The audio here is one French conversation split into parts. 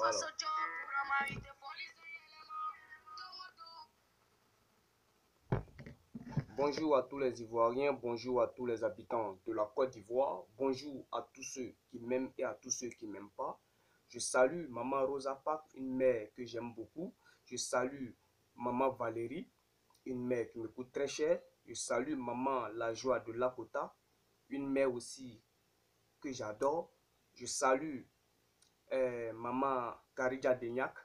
Voilà. Bonjour à tous les Ivoiriens, bonjour à tous les habitants de la Côte d'Ivoire, bonjour à tous ceux qui m'aiment et à tous ceux qui ne m'aiment pas. Je salue Maman Rosa Parks, une mère que j'aime beaucoup. Je salue Maman Valérie, une mère qui me coûte très cher. Je salue Maman La Joie de Lakota, une mère aussi que j'adore. Je salue Maman Karidja Denyak,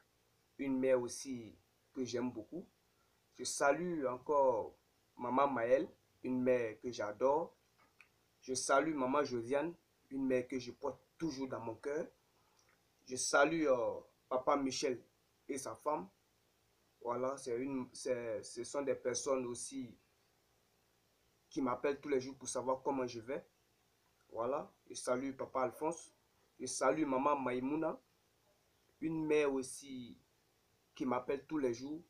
une mère aussi que j'aime beaucoup. Je salue encore Maman Maëlle, une mère que j'adore. Je salue Maman Josiane, une mère que je porte toujours dans mon cœur. Je salue Papa Michel et sa femme. Voilà, ce sont des personnes aussi qui m'appellent tous les jours pour savoir comment je vais. Voilà, je salue Papa Alphonse. Je salue Maman Maïmouna, une mère aussi qui m'appelle tous les jours,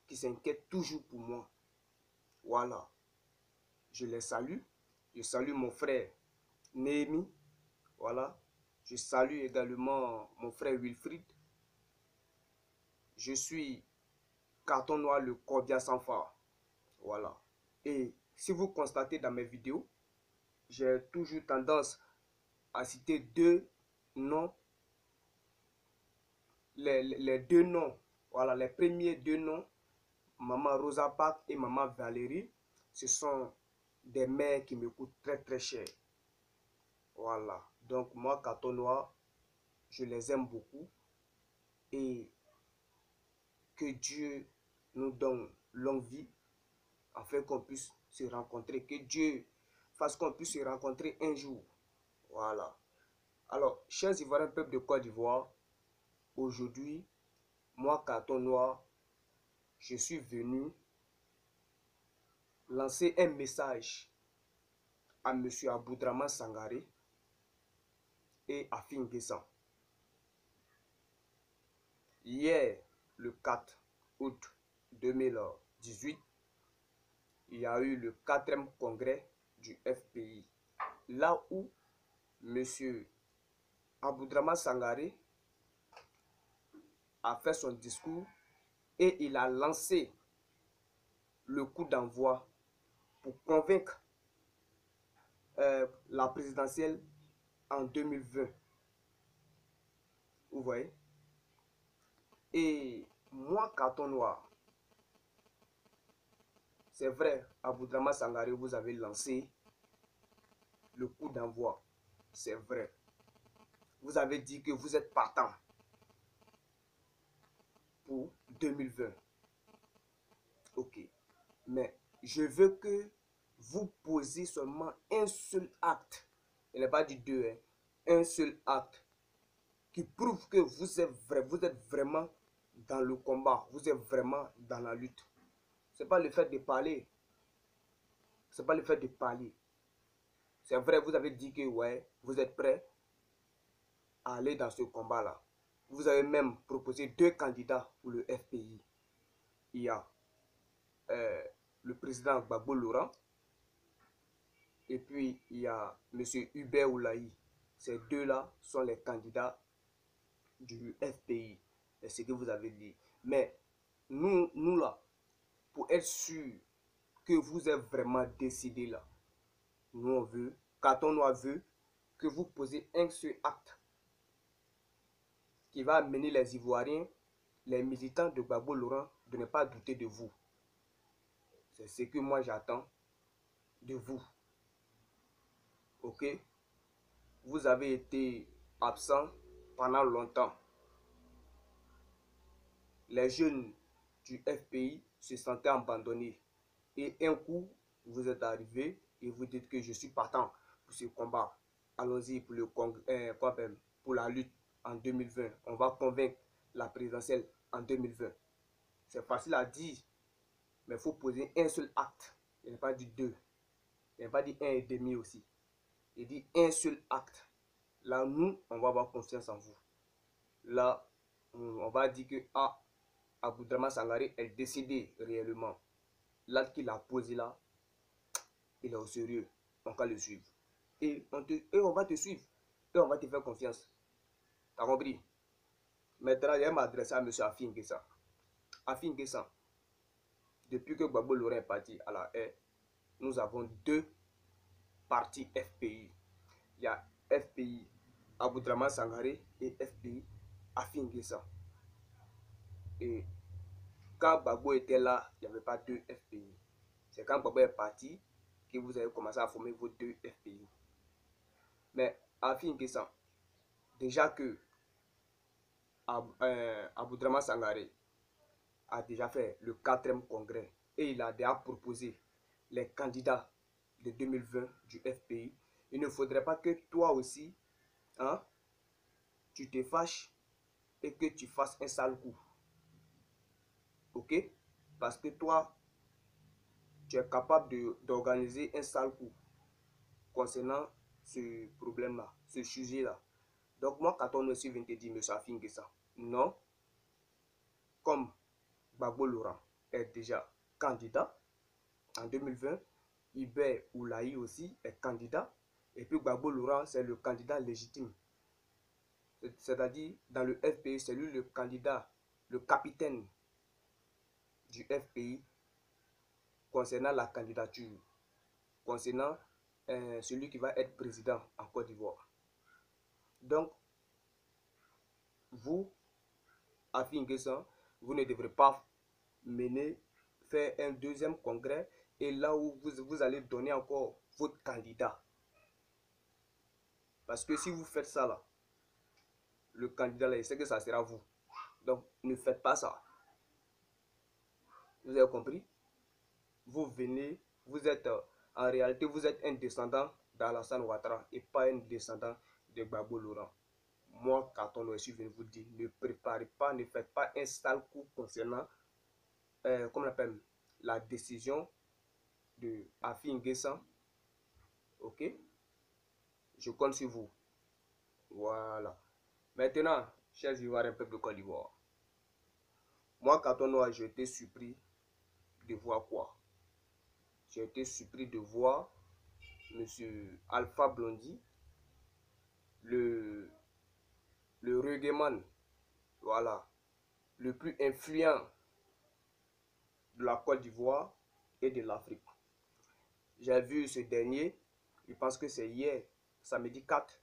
qui s'inquiète toujours pour moi. Voilà, je les salue. Je salue mon frère Néhémie. Voilà, je salue également mon frère Wilfried. Je suis Carton Noir, le cordia sans phare. Voilà. Et si vous constatez dans mes vidéos, j'ai toujours tendance à citer deux noms, les deux noms, voilà, les premiers deux noms, Maman Rosa Parks et Maman Valérie, ce sont des mères qui me coûtent très très cher. Voilà. Donc moi, Carton Noir, je les aime beaucoup. Et que Dieu nous donne longue vie afin qu'on puisse se rencontrer. Que Dieu fasse qu'on puisse se rencontrer un jour. Voilà. Alors, chers Ivoiriens, peuple de Côte d'Ivoire, aujourd'hui, moi, Carton Noir, je suis venu lancer un message à M. Aboudraman Sangaré et à Finguessan. Hier, le 4 août 2018, il y a eu le 4e congrès du FPI. Là où M. Aboudraman Sangaré a fait son discours et il a lancé le coup d'envoi pour convaincre la présidentielle en 2020. Vous voyez? Et moi, Carton Noir, c'est vrai, Aboudraman Sangaré, vous avez lancé le coup d'envoi. C'est vrai. Vous avez dit que vous êtes partant pour 2020. Ok. Mais je veux que vous posez seulement un seul acte. Il n'est pas dit deux, hein. Un seul acte qui prouve que vous êtes vraiment dans le combat. Vous êtes vraiment dans la lutte. Ce n'est pas le fait de parler. C'est pas le fait de parler. C'est vrai, vous avez dit que ouais, vous êtes prêt à aller dans ce combat-là. Vous avez même proposé deux candidats pour le FPI. Il y a le président Gbagbo Laurent et puis il y a M. Hubert Oulaï. Ces deux-là sont les candidats du FPI. C'est ce que vous avez dit. Mais nous là, pour être sûr que vous êtes vraiment décidé là, nous on veut, Carton Noir veut que vous posez un seul acte qui va amener les Ivoiriens, les militants de Gbagbo Laurent, de ne pas douter de vous. C'est ce que moi j'attends de vous. Ok? Vous avez été absent pendant longtemps. Les jeunes du FPI se sentaient abandonnés. Et un coup, vous êtes arrivé et vous dites que je suis partant pour ce combat. Allons-y pour pour la lutte en 2020. On va convaincre la présidentielle en 2020. C'est facile à dire, mais il faut poser un seul acte. Il n'est pas dit deux. Il n'est pas dit un et demi aussi. Il dit un seul acte. Là, nous, on va avoir confiance en vous. Là, on va dire que Aboudraman Sangaré est décidé réellement. L'acte qu'il a posé là, il est au sérieux. On va le suivre. Et on va te suivre. Et on va te faire confiance. T'as compris? Maintenant, je vais m'adresser à M. Affi N'Guessan. Affi N'Guessan, depuis que Gbagbo Lorrain est parti à la haie, nous avons deux partis FPI. Il y a FPI Aboudraman Sangaré et FPI Affi N'Guessan. Et quand Gbagbo était là, il n'y avait pas deux FPI. C'est quand Gbagbo est parti que vous avez commencé à former vos deux FPI. Mais Affi N'Guessan, déjà que Aboudraman Sangaré a déjà fait le 4e congrès et il a déjà proposé les candidats de 2020 du FPI, il ne faudrait pas que toi aussi, hein, tu te fâches et que tu fasses un sale coup. Ok? Parce que toi, tu es capable d'organiser un sale coup concernant ce problème-là, ce sujet-là. Donc moi, quand on aussi vient te dire, M. Affi N'Guessan, non, comme Gbagbo Laurent est déjà candidat en 2020, Iber Oulaï aussi est candidat, et puis Gbagbo Laurent, c'est le candidat légitime. C'est-à-dire, dans le FPI, c'est lui le candidat, le capitaine du FPI concernant la candidature, concernant celui qui va être président en Côte d'Ivoire. Donc, vous, Affi N'Guessan, vous ne devrez pas faire un 2e congrès et là où vous allez donner encore votre candidat. Parce que si vous faites ça là, le candidat là, il sait que ça sera vous. Donc, ne faites pas ça. Vous avez compris? Vous venez, vous êtes, en réalité, vous êtes un descendant d'Alassane Ouattara et pas un descendant de Gbagbo Laurent. Moi, Katon Ouessu, je vous dis, ne préparez pas, ne faites pas un sale coup concernant, comment on appelle, la décision de Affi N'Guessan. Ok? Je compte sur vous. Voilà. Maintenant, chers Ivoiriens, peuple de Côte d'Ivoire, moi, Katon Noir, j'ai été surpris de voir quoi? J'ai été surpris de voir M. Alpha Blondy, le reggaeman, voilà, le plus influent de la Côte d'Ivoire et de l'Afrique. J'ai vu ce dernier, je pense que c'est hier, samedi 4,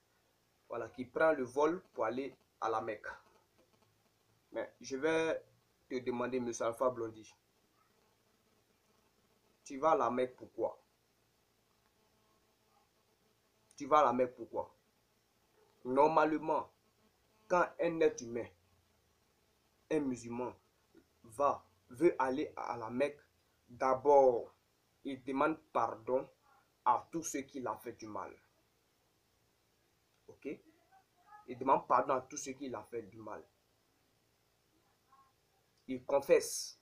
voilà, qui prend le vol pour aller à la Mecque. Mais je vais te demander, M. Alpha Blondy, tu vas à la Mecque pourquoi? Tu vas à la Mecque pourquoi? Normalement, quand un être humain, un musulman, veut aller à la Mecque, d'abord, il demande pardon à tous ceux qui l'ont fait du mal. Ok? Il demande pardon à tous ceux qui l'ont fait du mal. Il confesse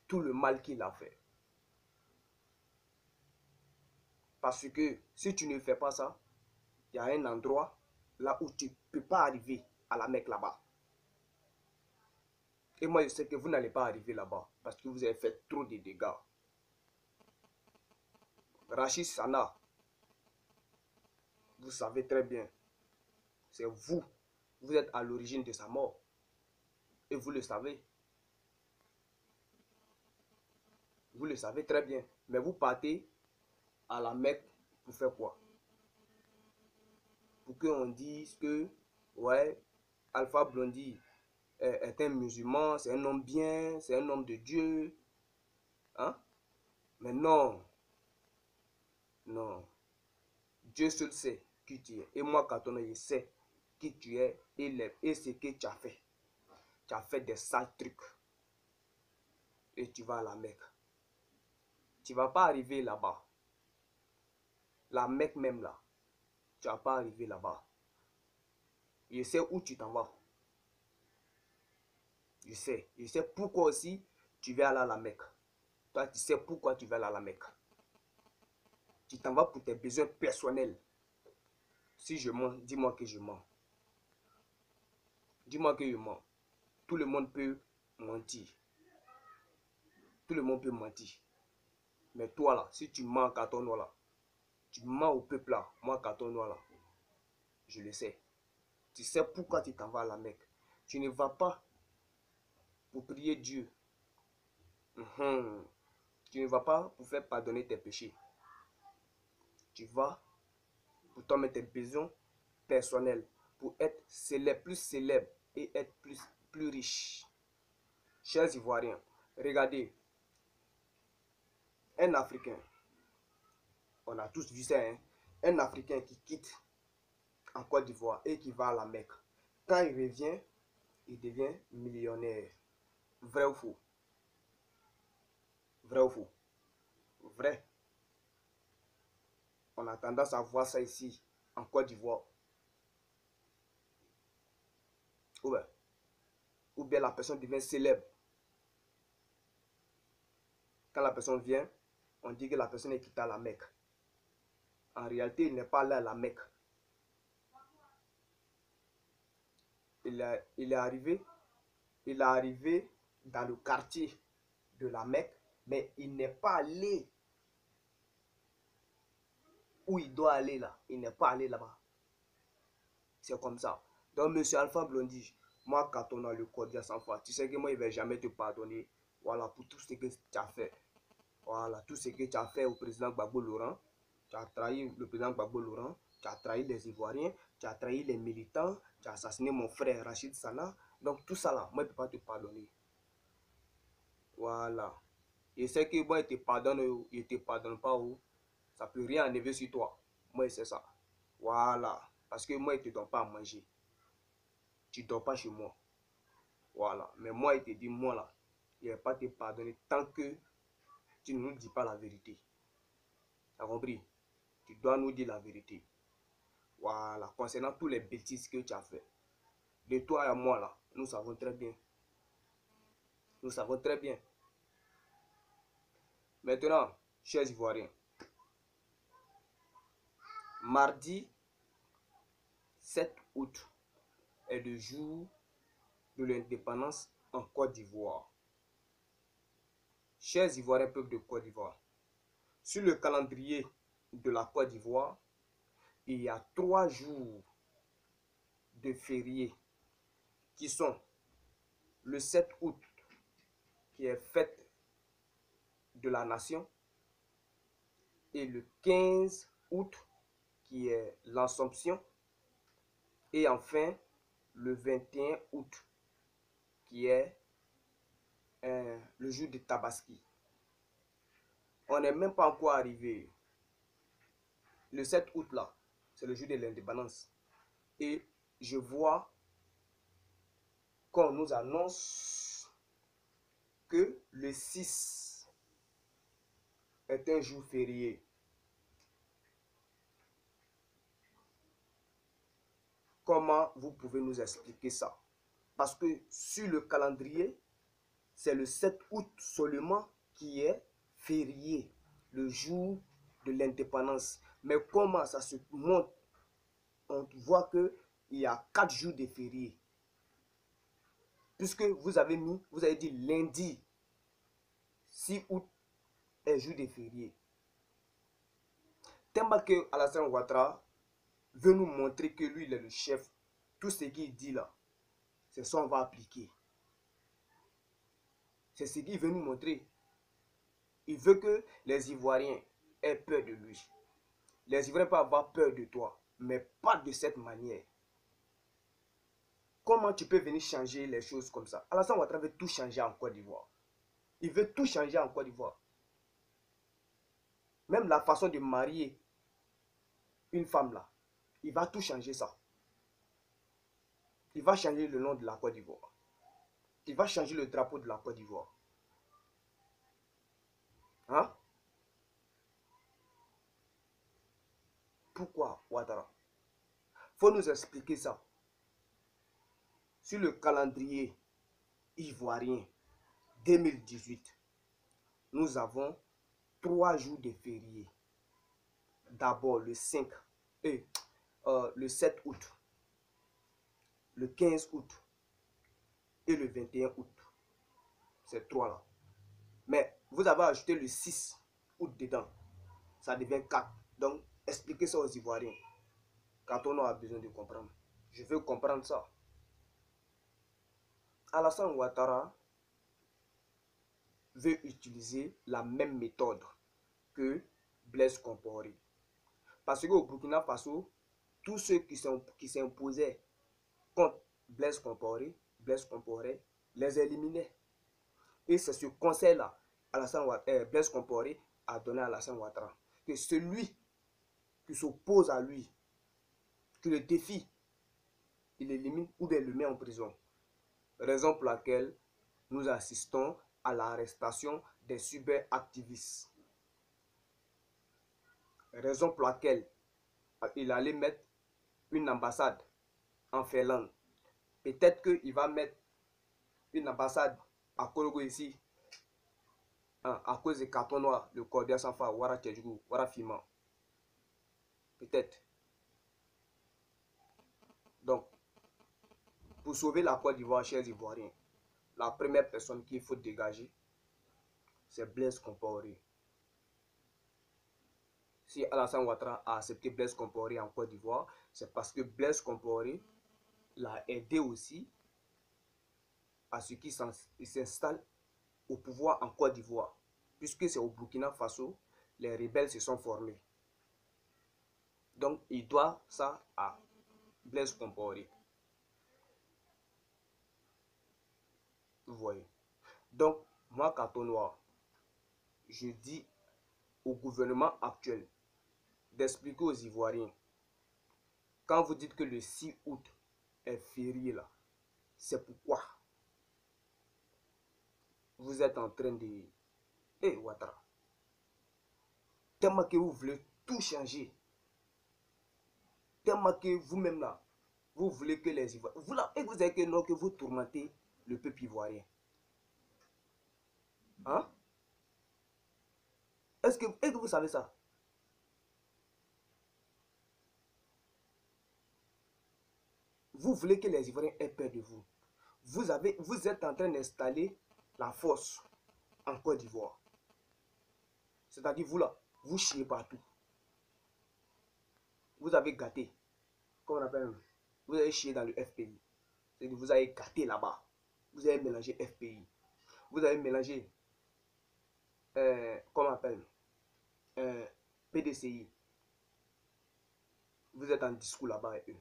tout le mal qu'il a fait. Parce que si tu ne fais pas ça, il y a un endroit là où tu ne peux pas arriver à la Mecque là-bas. Et moi, je sais que vous n'allez pas arriver là-bas parce que vous avez fait trop de dégâts. Rachid Sana, vous savez très bien, c'est vous. Vous êtes à l'origine de sa mort. Et vous le savez. Vous le savez très bien. Mais vous partez à la Mecque pour faire quoi? Pour qu'on dise que, ouais, Alpha Blondy est un musulman, c'est un homme bien, c'est un homme de Dieu. Hein? Mais non. Non. Dieu seul sait qui tu es. Et moi, Katon, je sais qui tu es et ce que tu as fait. Tu as fait des sales trucs. Et tu vas à la Mecque. Tu ne vas pas arriver là-bas. La Mecque même là. Tu ne vas pas arriver là-bas. Je sais où tu t'en vas. Je sais. Je sais pourquoi aussi tu vas aller à la Mecque. Toi, tu sais pourquoi tu vas aller à la Mecque. Tu t'en vas pour tes besoins personnels. Si je mens, dis-moi que je mens. Dis-moi que je mens. Tout le monde peut mentir. Tout le monde peut mentir. Mais toi là, si tu mens à ton noir là, tu mens au peuple là, moi à ton noir là, je le sais. Tu sais pourquoi tu t'en vas à la Mecque. Tu ne vas pas pour prier Dieu. Tu ne vas pas pour faire pardonner tes péchés. Tu vas pour toi mettre tes besoins personnels, pour être célèbre, plus célèbre et être plus riche. Chers Ivoiriens, regardez, un Africain, on a tous vu ça, hein, un Africain qui quitte en Côte d'Ivoire et qui va à la Mecque. Quand il revient, il devient millionnaire. Vrai ou faux? Vrai ou faux? Vrai. On a tendance à voir ça ici, en Côte d'Ivoire. Ou bien la personne devient célèbre. Quand la personne vient, on dit que la personne est quittée à la Mecque. En réalité, il n'est pas là à la Mecque. Il est arrivé dans le quartier de la Mecque, mais il n'est pas allé où il doit aller là. Il n'est pas allé là-bas. C'est comme ça. Donc, monsieur Alpha Blondy, moi, quand on a le code de 100 fois, tu sais que moi, il ne vais jamais te pardonner. Voilà, pour tout ce que tu as fait. Voilà, tout ce que tu as fait au président Gbagbo Laurent. Tu as trahi le président Gbagbo Laurent. Tu as trahi les Ivoiriens. Tu as trahi les militants. Tu as assassiné mon frère Rachid Sana. Donc, tout ça là, moi, je ne peux pas te pardonner. Voilà. Et c'est que moi, il te pardonne ou il ne te pardonne pas ou ça ne peut rien enlever sur toi. Moi, c'est ça. Voilà. Parce que moi, il ne te donne pas à manger. Tu ne dors pas chez moi. Voilà. Mais moi, il te dit, moi là, il ne va pas te pardonner tant que tu ne nous dis pas la vérité. Tu as compris? Tu dois nous dire la vérité. Voilà. Concernant tous les bêtises que tu as fait. De toi et à moi là, nous savons très bien. Nous savons très bien. Maintenant, chers Ivoiriens, mardi 7 août est le jour de l'indépendance en Côte d'Ivoire. Chers Ivoiriens, peuple de Côte d'Ivoire, sur le calendrier de la Côte d'Ivoire, il y a 3 jours de férié qui sont le 7 août, qui est fête de la nation, et le 15 août, qui est l'Assomption, et enfin le 21 août, qui est le jour de Tabaski. On n'est même pas encore arrivé. Le 7 août là, c'est le jour de l'indépendance. Et je vois qu'on nous annonce que le 6 est un jour férié. Comment vous pouvez nous expliquer ça? Parce que sur le calendrier, c'est le 7 août seulement qui est férié, le jour de l'indépendance. Mais comment ça se montre? On voit qu'il y a 4 jours de férié. Puisque vous avez dit lundi 6 août est jour de férié. Tellement que Alassane Ouattara veut nous montrer que lui, il est le chef. Tout ce qu'il dit là, c'est ça qu'on va appliquer. C'est ce qu'il veut nous montrer. Il veut que les Ivoiriens aient peur de lui. Les Ivoiriens peuvent avoir peur de toi, mais pas de cette manière. Comment tu peux venir changer les choses comme ça? Alassane Ouattara veut tout changer en Côte d'Ivoire. Il veut tout changer en Côte d'Ivoire. Même la façon de marier une femme là, il va tout changer ça. Il va changer le nom de la Côte d'Ivoire. Il va changer le drapeau de la Côte d'Ivoire. Hein? Pourquoi, Ouattara? Faut nous expliquer ça. Sur le calendrier ivoirien 2018, nous avons 3 jours de férié. D'abord le 5 et le 7 août, le 15 août et le 21 août. C'est 3 là. Mais vous avez ajouté le 6 août dedans. Ça devient 4. Donc, expliquez ça aux Ivoiriens. Quand on a besoin de comprendre. Je veux comprendre ça. Alassane Ouattara veut utiliser la même méthode que Blaise Compaoré. Parce qu'au Burkina Faso, tous ceux qui s'imposaient contre Blaise Compaoré les éliminaient. Et c'est ce conseil-là, Blaise Compaoré a donné à Alassane Ouattara. Que celui qui s'oppose à lui, qui le défie, il l'élimine ou bien le met en prison. Raison pour laquelle nous assistons à l'arrestation des cyberactivistes. Raison pour laquelle il allait mettre une ambassade en Finlande. Peut-être qu'il va mettre une ambassade à Kologo ici, à cause des cartons noirs, le Cordia Sanfa, Wara Tchedjougou, Wara Fima. Peut-être. Donc, pour sauver la Côte d'Ivoire, chers Ivoiriens, la première personne qu'il faut dégager, c'est Blaise Compaoré. Si Alassane Ouattara a accepté Blaise Compaoré en Côte d'Ivoire, c'est parce que Blaise Compaoré l'a aidé aussi à ce qu'il s'installe au pouvoir en Côte d'Ivoire. Puisque c'est au Burkina Faso, les rebelles se sont formés. Donc, il doit ça à Blaise Compaoré. Vous voyez. Donc, moi, Carton Noir, je dis au gouvernement actuel d'expliquer aux Ivoiriens, quand vous dites que le 6 août est férié là, c'est pourquoi vous êtes en train de... Eh, Ouattara, tellement que vous voulez tout changer, tellement que vous-même là, vous voulez que les Ivoiriens... Vous là, et vous avez que non, que vous tourmentez le peuple ivoirien. Hein? Est-ce que vous savez ça? Vous voulez que les Ivoiriens aient peur de vous. Vous êtes en train d'installer la force en Côte d'Ivoire. C'est-à-dire vous là, vous chiez partout. Vous avez gâté, comment on appelle, vous avez chié dans le FPI. C'est-à-dire vous avez gâté là-bas. Vous avez mélangé FPI. Vous avez mélangé, comment on appelle, PDCI. Vous êtes en discours là-bas avec eux.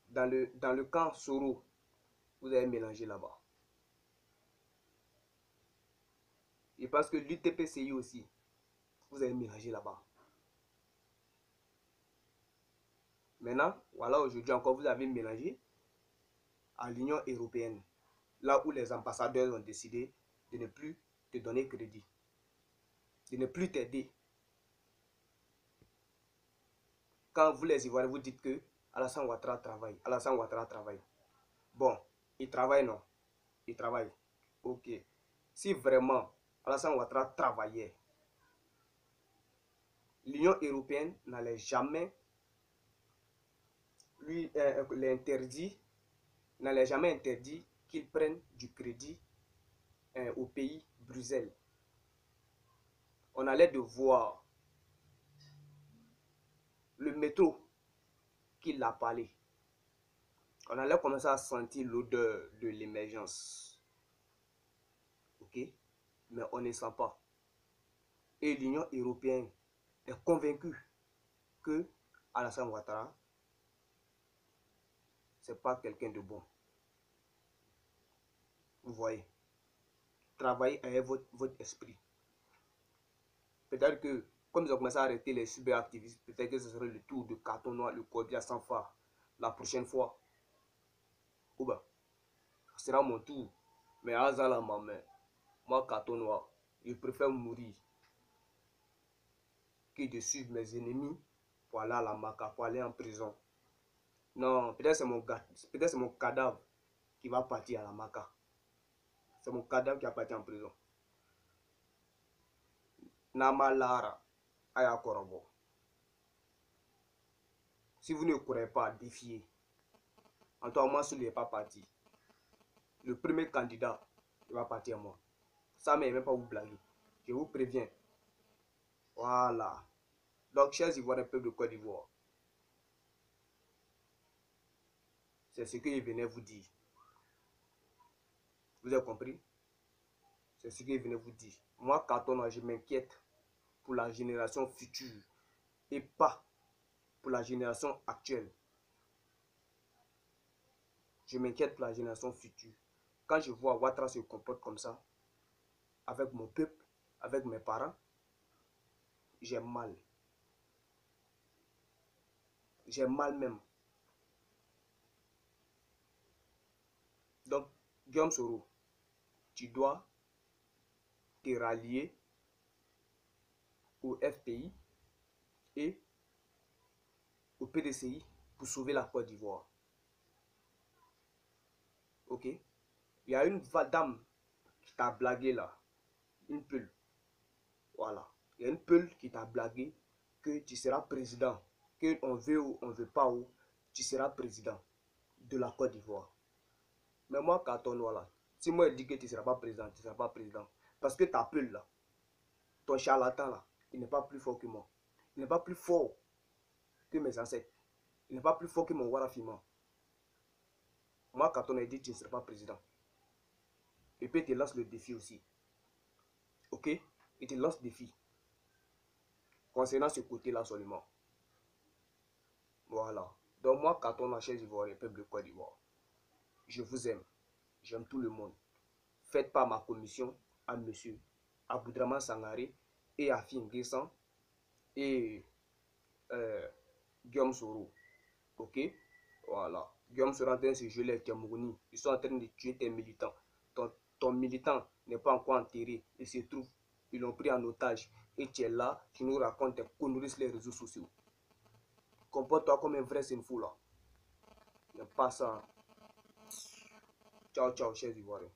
Dans le camp Soro, vous avez mélangé là-bas. Et parce que l'UTPCI aussi, vous avez mélangé là-bas. Maintenant, voilà, aujourd'hui encore, vous avez mélangé à l'Union européenne. Là où les ambassadeurs ont décidé de ne plus te donner crédit. De ne plus t'aider. Quand vous les Ivoiriens, vous dites que Alassane Ouattara travaille. Alassane Ouattara travaille. Bon, il travaille non? Il travaille. Ok. Si vraiment Alassane Ouattara travaillait, l'Union européenne n'allait jamais lui n'allait jamais interdit qu'il prenne du crédit au pays Bruxelles. On allait devoir le métro qu'il a parlé. On allait commencer à sentir l'odeur de l'émergence. Ok? Mais on ne sent pas. Et l'Union européenne est convaincue que Alassane Ouattara, c'est pas quelqu'un de bon. Vous voyez? Travaillez avec votre esprit. Peut-être que, comme ils ont commencé à arrêter les cyberactivistes, peut-être que ce serait le tour de Carton Noir, le Cordia sans phare, la prochaine fois. Ou bien, ce sera mon tour. Mais à la maman, moi, Carton Noir, je préfère mourir que de suivre mes ennemis pour aller à la Maca, pour aller en prison. Non, peut-être c'est mon cadavre qui va partir à la Maca. C'est mon cadavre qui va partir en prison. Nama Lara, Aya Korobo. Si vous ne courez pas, défiez. En tout cas, moi, celui n'est pas parti. Le premier candidat, il va partir à moi. Ça ne même pas vous blaguer. Je vous préviens. Voilà. Donc, chers Ivoiriens, peuple de Côte d'Ivoire, c'est ce que je venais vous dire. Vous avez compris? C'est ce que je venais vous dire. Moi, Carton, je m'inquiète pour la génération future et pas pour la génération actuelle. Je m'inquiète pour la génération future. Quand je vois Ouattara se comporte comme ça, avec mon peuple, avec mes parents, j'ai mal. J'ai mal même. Donc, Guillaume Soro, tu dois te rallier au FPI et au PDCI pour sauver la Côte d'Ivoire. Ok? Il y a une dame qui t'a blagué là. Une peule. Voilà. Il y a une peule qui t'a blagué que tu seras président. Qu'on veut ou on ne veut pas, ou tu seras président de la Côte d'Ivoire. Mais moi, Carton, voilà. Si moi je dis que tu ne seras pas président, tu ne seras pas président. Parce que ta peule là, ton charlatan là, il n'est pas plus fort que moi. Il n'est pas plus fort que mes ancêtres. Il n'est pas plus fort que mon Warafima. Moi, Carton a dit que tu ne seras pas président. Et puis, il te lance le défi aussi. Ok? Il te lance le défi. Concernant ce côté-là seulement. Voilà. Donc, moi, Carton, la chaise ivoirienne, peuple de Côte d'Ivoire, je vous aime. J'aime tout le monde. Faites pas ma commission à monsieur Aboudraman Sangaré et à Finguessan et Guillaume Soro. Ok? Voilà. Guillaume Soro est en train de se geler avec Camerouni. Ils sont en train de tuer tes militants. Ton militant n'est pas encore enterré. Il se trouve, ils l'ont pris en otage. Et tu es là, tu nous racontes tes conneries sur les réseaux sociaux. Comporte-toi comme un vrai sinfou là. Il n'y a pas ça. Ciao, ciao, chers Ivoiriens.